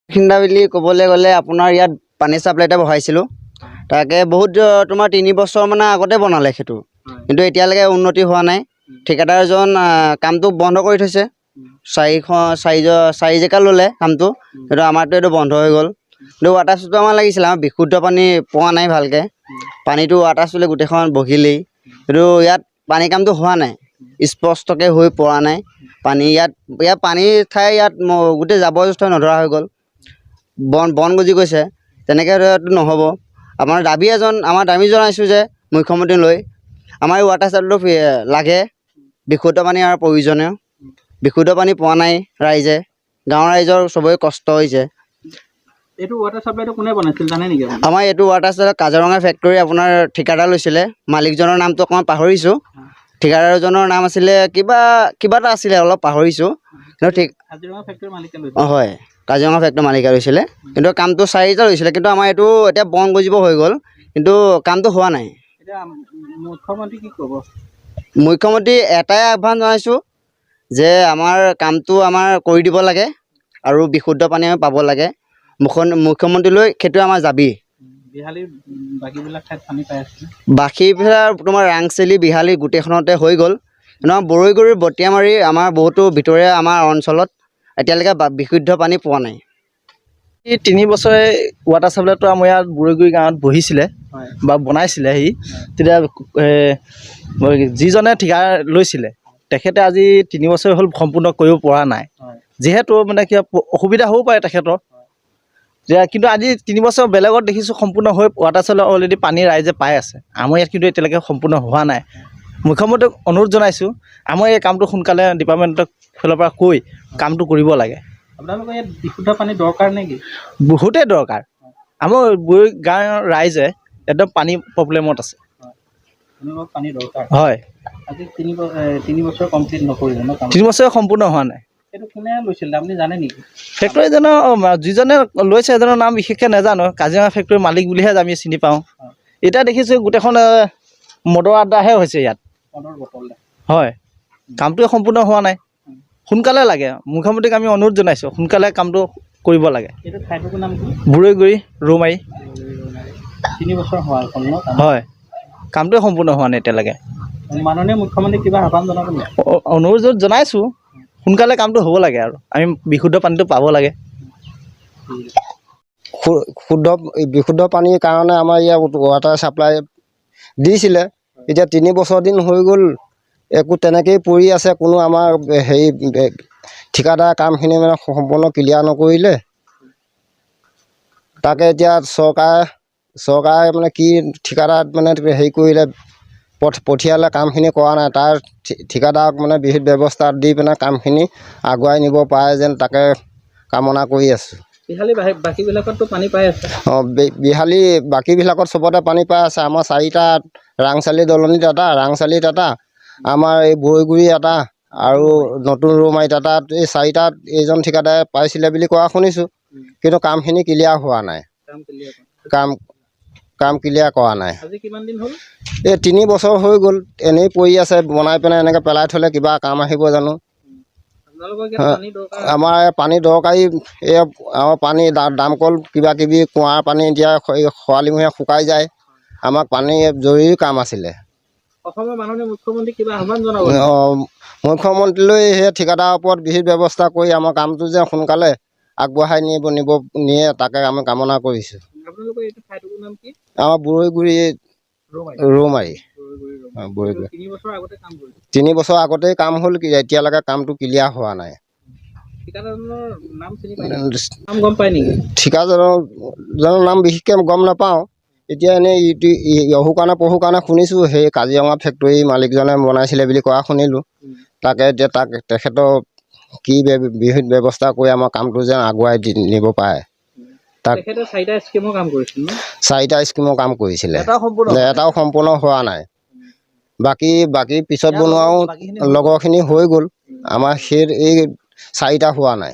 খিন্দা বুলি ক'বলৈ গ'লে আপোনাৰ ইয়াত পানী চাপ্লাই এটা বহাইছিলোঁ। তাকে বহুত তোমাৰ 3 বছৰ মানে আগতে বনালে সেইটো, কিন্তু এতিয়ালৈকে উন্নতি হোৱা নাই। ঠিকাদাৰজন কামটো বন্ধ কৰি থৈছে। 4 জেকা ল'লে কামটো, কিন্তু আমাৰতো এইটো বন্ধ হৈ গ'ল। কিন্তু ৱাটাৰ চুটো আমাৰ লাগিছিলে, আমাৰ বিশুদ্ধ পানী পোৱা নাই ভালকৈ। পানীটো ৱাটাৰ চুলে গোটেইখন বহিলেই, কিন্তু ইয়াত পানী কামটো হোৱা নাই, স্পষ্টকৈ হৈ পৰা নাই। ইয়াত পানী ঠাই ইয়াত গোটেই জাবৰ জোঁথৰ নধৰা হৈ গ'ল, বন গজি গৈছে। তেনেকৈ নহ'ব। আমাৰ দাবী জনাইছোঁ যে মুখ্যমন্ত্ৰীলৈ আমাৰ এই ৱাটাৰ চাপ্লাইটো লাগে, বিশুদ্ধ পানী আৰু প্ৰয়োজনীয়। বিশুদ্ধ পানী পোৱা নাই ৰাইজে, গাঁৱৰ ৰাইজৰ চবৰে কষ্ট হৈছে। এইটো ৱাটাৰ চাপ্লাইটো কোনে বনাইছিল জানে নেকি? আমাৰ এইটো ৱাটাৰ চাপ্লাই কাজিৰঙা ফেক্টৰী আপোনাৰ ঠিকাদাৰ লৈছিলে। মালিকজনৰ নামটো অকণমান পাহৰিছোঁ। ঠিকাদাৰজনৰ নাম আছিলে কিবা এটা আছিলে, অলপ পাহৰিছোঁ। কিন্তু কাজিৰঙা ফেক্টৰীৰ মালিকে হয়, কাজিৰঙা ফেক্টৰীৰ মালিকে লৈছিলে। কিন্তু কামটো 4টা লৈছিলে, কিন্তু আমাৰ এইটো এতিয়া বন গজিব হৈ গ'ল, কিন্তু কামটো হোৱা নাই। এতিয়া মুখ্যমন্ত্ৰী কি ক'ব? মুখ্যমন্ত্ৰী এটাই আহ্বান জনাইছোঁ যে আমাৰ কামটো কৰি দিব লাগে আৰু বিশুদ্ধ পানী আমি পাব লাগে। মুখ্যমন্ত্ৰীলৈ সেইটো আমাৰ দাবী। বাকীবিলাক ঠাইত পানী পাই আছে, বাকীবিলাক তোমাৰ ৰাংচেলি বিহালী গোটেইখনতে হৈ গ'ল, কিন্তু আমাৰ বৰৈগুৰি বটিয়ামাৰি আমাৰ বহুতো ভিতৰীয়া আমাৰ অঞ্চলত এতিয়ালৈকে বিশুদ্ধ পানী পোৱা নাই। 3 বছৰে ৱাটাৰ চাপ্লাইটো আমাৰ ইয়াত বৰৈগুৰি গাঁৱত বহিছিলে বা বনাইছিলে। তেতিয়া যিজনে ঠিকা লৈছিলে তেখেতে আজি 3 বছৰ হ'ল সম্পূৰ্ণ কৰিব পৰা নাই। যিহেতু মানে কিবা অসুবিধা হ'ব পাৰে তেখেতৰ, কিন্তু আজি 3 বছৰ বেলেগত দেখিছোঁ সম্পূৰ্ণ হৈ ৱাটাৰ চাপ্লাই অলৰেডি পানী ৰাইজে পাই আছে। আমাৰ ইয়াত কিন্তু এতিয়ালৈকে সম্পূৰ্ণ হোৱা নাই। মুখ্যমন্ত্ৰীক অনুৰোধ জনাইছোঁ, আমাৰ এই কামটো সোনকালে ডিপাৰ্টমেণ্টৰ ফালৰ পৰা কৈ কামটো কৰিব লাগে। আপোনালোকৰ ইয়াত বিশুদ্ধ পানী দৰকাৰ নেকি? বহুতেই দৰকাৰ। আমাৰ বৰৈ গাঁৱৰ ৰাইজে একদম পানী প্ৰব্লেমত আছে। পানী দৰকাৰ হয়। আজি 3 বছৰ কমপ্লিট নকৰিলে ন? 3 বছৰ সম্পূৰ্ণ হোৱা নাই। এইটো কোনে লৈছিল আপুনি জানে নেকি? ফেক্টৰীজনৰ যিজনে লৈছে এজনৰ নাম বিশেষকৈ নাজানো, কাজিৰঙা ফেক্টৰীৰ মালিক বুলিহে আমি চিনি পাওঁ। এতিয়া দেখিছোঁ গোটেইখন মদৰ আড্ডাহে হৈছে ইয়াত। হয়, কামটোৱে সম্পূৰ্ণ হোৱা নাই। সোনকালে লাগে। মুখ্যমন্ত্ৰীক আমি অনুৰোধ জনাইছোঁ, সোনকালে কামটো কৰিব লাগে। এইটো ঠাইটোৰ নাম কি? বৰৈগুৰি ৰৌমাৰী। 3 বছৰ হোৱা হ'ল ন? হয়, কামটোৱে সম্পূৰ্ণ হোৱা নাই এতিয়ালৈকে। মাননীয় মুখ্যমন্ত্ৰীক কিবা আহ্বান জনাব নেকি? অনুৰোধ জনাইছোঁ, সোনকালে কামটো হ'ব লাগে আৰু আমি বিশুদ্ধ পানীটো পাব লাগে। বিশুদ্ধ পানীৰ কাৰণে আমাৰ ইয়াত ৱাটাৰ চাপ্লাই দিছিলে। এতিয়া 3 বছৰ দিন হৈ গ'ল, একো তেনেকৈয়ে পৰি আছে। কোনো আমাৰ ঠিকাদাৰ কামখিনি মানে সম্পূৰ্ণ ক্লিয়াৰ নকৰিলে। তাকে এতিয়া চৰকাৰে মানে কি ঠিকাদাৰ মানে কৰিলে, পঠিয়ালে, কামখিনি কৰা নাই। তাৰ ঠিকাদাৰক মানে বিহিত ব্যৱস্থা দি পিনে কামখিনি আগুৱাই নিব পাৰে যেন তাকে কামনা কৰি আছোঁ। বাকীবিলাকততো পানী পাই আছে। বিহালী বাকীবিলাকত চবতে পানী পাই আছে। আমাৰ 4টা ৰাংচালি দলনিত এটা, ৰাংচালিত এটা, আমাৰ এই বৰৈগুৰি এটা আৰু নতুন ৰৌমাৰীত এটা, এই 4টাত এইজন ঠিকাদাৰে পাইছিলে বুলি কোৱা শুনিছোঁ, কিন্তু কামখিনি ক্লিয়াৰ হোৱা নাই। কাম ক্লিয়াৰ কৰা নাই। এই 3 বছৰ হৈ গ'ল, এনেই পৰি আছে। বনাই পেলাই এনেকৈ পেলাই থ'লে কিবা কাম আহিব জানো? আমাৰ পানী দৰকাৰী। এই আমাৰ পানী দামকল কিবাকিবি কুঁৱাৰ পানী এতিয়া খৰালিমহীয়া শুকাই যায়। আমাক পানী জৰুৰী কাম আছিলে। অসমৰ মাননীয় মুখ্যমন্ত্ৰীক কিবা আহ্বান জনাব? মুখ্যমন্ত্ৰীলৈ সেই ঠিকাদাৰৰ ওপৰত বিহিত ব্যৱস্থা কৰি আমাৰ কামটো যে সোনকালে আগবঢ়াই নিয়ে তাকে আমি কামনা কৰিছোঁ। আমাৰ বৰৈগুৰি ৰৌমাৰী। 3 বছৰ আগতেই কাম হ'ল, এতিয়ালৈকে কামটো ক্লিয়াৰ হোৱা নাই। ঠিকাদাৰৰ নাম বিশেষকৈ গম নাপাওঁ। এতিয়া এনেই অহু কাৰণে শুনিছোঁ, সেই কাজিৰঙা ফেক্টৰী মালিকজনে বনাইছিলে বুলি কোৱা শুনিলোঁ। তাকে এতিয়া তেখেতৰ কি বিহিত ব্যৱস্থা কৰি আমাৰ কামটো যেন আগুৱাই নিব পাৰে। 4টা স্কিমৰ কাম কৰিছিল। 4টা স্কিমৰ কাম কৰিছিলে, এটাও সম্পূৰ্ণ হোৱা নাই। বাকী পিছত বনোৱাও লগৰখিনি হৈ গ'ল, আমাৰ এই 4টা হোৱা নাই।